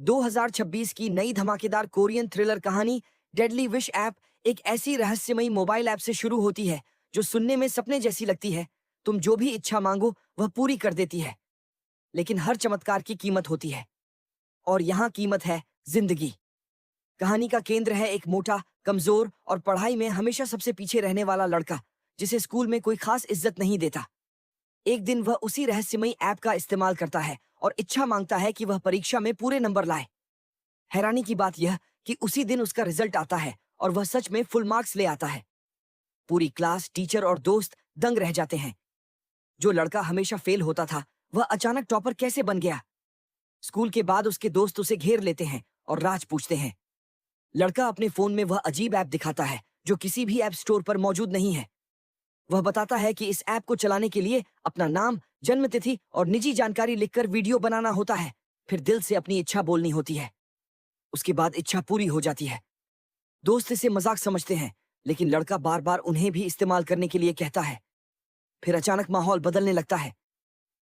2026 की नई धमाकेदार कोरियन थ्रिलर कहानी डेडली विश ऐप एक ऐसी रहस्यमयी मोबाइल ऐप से शुरू होती है जो सुनने में सपने जैसी लगती है। तुम जो भी इच्छा मांगो वह पूरी कर देती है, लेकिन हर चमत्कार की कीमत होती है, और यहाँ कीमत है जिंदगी। कहानी का केंद्र है एक मोटा, कमजोर और पढ़ाई में हमेशा सबसे पीछे रहने वाला लड़का, जिसे स्कूल में कोई खास इज्जत नहीं देता। एक दिन वह उसी रहस्यमयी ऐप का इस्तेमाल करता है और इच्छा मांगता है कि वह परीक्षा में पूरे नंबर लाए। हैरानी की बात यह कि उसी दिन उसका रिजल्ट आता है और वह सच में फुल मार्क्स ले आता है। पूरी क्लास, टीचर और दोस्त दंग रह जाते हैं। जो लड़का हमेशा फेल होता था, वह अचानक टॉपर कैसे बन गया? स्कूल के बाद उसके दोस्त उसे घेर लेते हैं और राज पूछते हैं। लड़का अपने फोन में वह अजीब ऐप दिखाता है जो किसी भी ऐप स्टोर पर मौजूद नहीं है। वह बताता है कि इस ऐप को चलाने के लिए अपना नाम, जन्म तिथि और निजी जानकारी लिखकर वीडियो बनाना होता है, फिर दिल से अपनी इच्छा बोलनी होती है। उसके बाद इच्छा पूरी हो जाती है। दोस्त इसे मजाक समझते हैं, लेकिन लड़का बार बार उन्हें भी इस्तेमाल करने के लिए कहता है। फिर अचानक माहौल बदलने लगता है।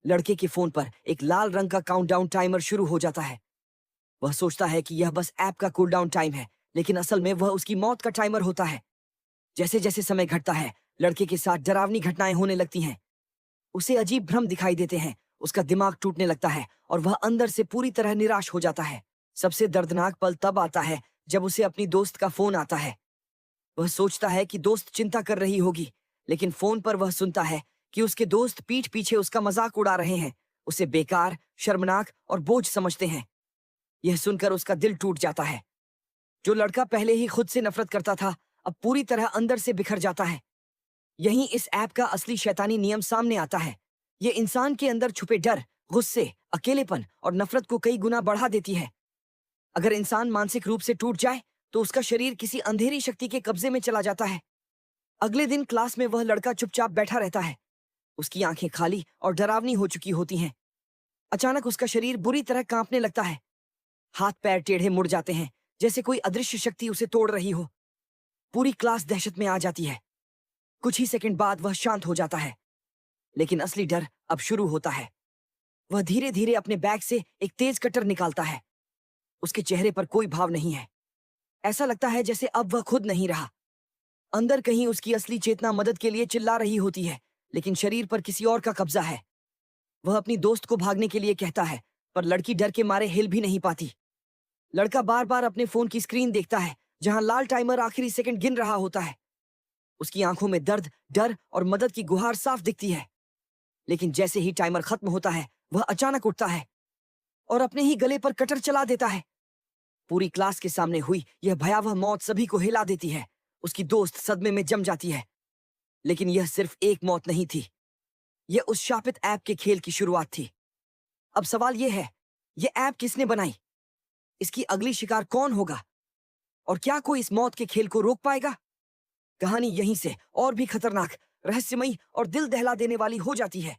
लड़के के फोन पर एक लाल रंग का काउंटडाउन टाइमर शुरू हो जाता है। वह सोचता है कि यह बस ऐप का कूलडाउन टाइम है, लेकिन असल में वह उसकी मौत का टाइमर होता है। जैसे जैसे समय घटता है, लड़के के साथ डरावनी घटनाएं होने लगती हैं। उसे अजीब भ्रम दिखाई देते हैं, उसका दिमाग टूटने लगता है और वह अंदर से पूरी तरह निराश हो जाता है। सबसे दर्दनाक पल तब आता है जब उसे अपनी दोस्त का फोन आता है। वह सोचता है कि दोस्त चिंता कर रही होगी, लेकिन फोन पर वह सुनता है कि उसके दोस्त पीठ पीछे उसका मजाक उड़ा रहे हैं, उसे बेकार, शर्मनाक और बोझ समझते हैं। यह सुनकर उसका दिल टूट जाता है। जो लड़का पहले ही खुद से नफरत करता था, अब पूरी तरह अंदर से बिखर जाता है। यहीं इस ऐप का असली शैतानी नियम सामने आता है। ये इंसान के अंदर छुपे डर, गुस्से, अकेलेपन और नफरत को कई गुना बढ़ा देती है। अगर इंसान मानसिक रूप से टूट जाए, तो उसका शरीर किसी अंधेरी शक्ति के कब्जे में चला जाता है। अगले दिन क्लास में वह लड़का चुपचाप बैठा रहता है। उसकी आंखें खाली और डरावनी हो चुकी होती हैं। अचानक उसका शरीर बुरी तरह कांपने लगता है। हाथ पैर टेढ़े मुड़ जाते हैं, जैसे कोई अदृश्य शक्ति उसे तोड़ रही हो। पूरी क्लास दहशत में आ जाती है। कुछ ही सेकंड बाद वह शांत हो जाता है, लेकिन असली डर अब शुरू होता है। वह धीरे धीरे अपने बैग से एक तेज कटर निकालता है। उसके चेहरे पर कोई भाव नहीं है। ऐसा लगता है जैसे अब वह खुद नहीं रहा। अंदर कहीं उसकी असली चेतना मदद के लिए चिल्ला रही होती है, लेकिन शरीर पर किसी और का कब्जा है। वह अपनी दोस्त को भागने के लिए कहता है, पर लड़की डर के मारे हिल भी नहीं पाती। लड़का बार बार अपने फोन की स्क्रीन देखता है, जहां लाल टाइमर आखिरी सेकंड गिन रहा होता है। उसकी आंखों में दर्द, डर और मदद की गुहार साफ दिखती है। लेकिन जैसे ही टाइमर खत्म होता है, वह अचानक उठता है और अपने ही गले पर कटर चला देता है। पूरी क्लास के सामने हुई यह भयावह मौत सभी को हिला देती है। उसकी दोस्त सदमे में जम जाती है। लेकिन यह सिर्फ एक मौत नहीं थी, यह उस शापित ऐप के खेल की शुरुआत थी। अब सवाल यह है, यह ऐप किसने बनाई? इसकी अगली शिकार कौन होगा? और क्या कोई इस मौत के खेल को रोक पाएगा? कहानी यहीं से और भी खतरनाक, रहस्यमयी और दिल दहला देने वाली हो जाती है।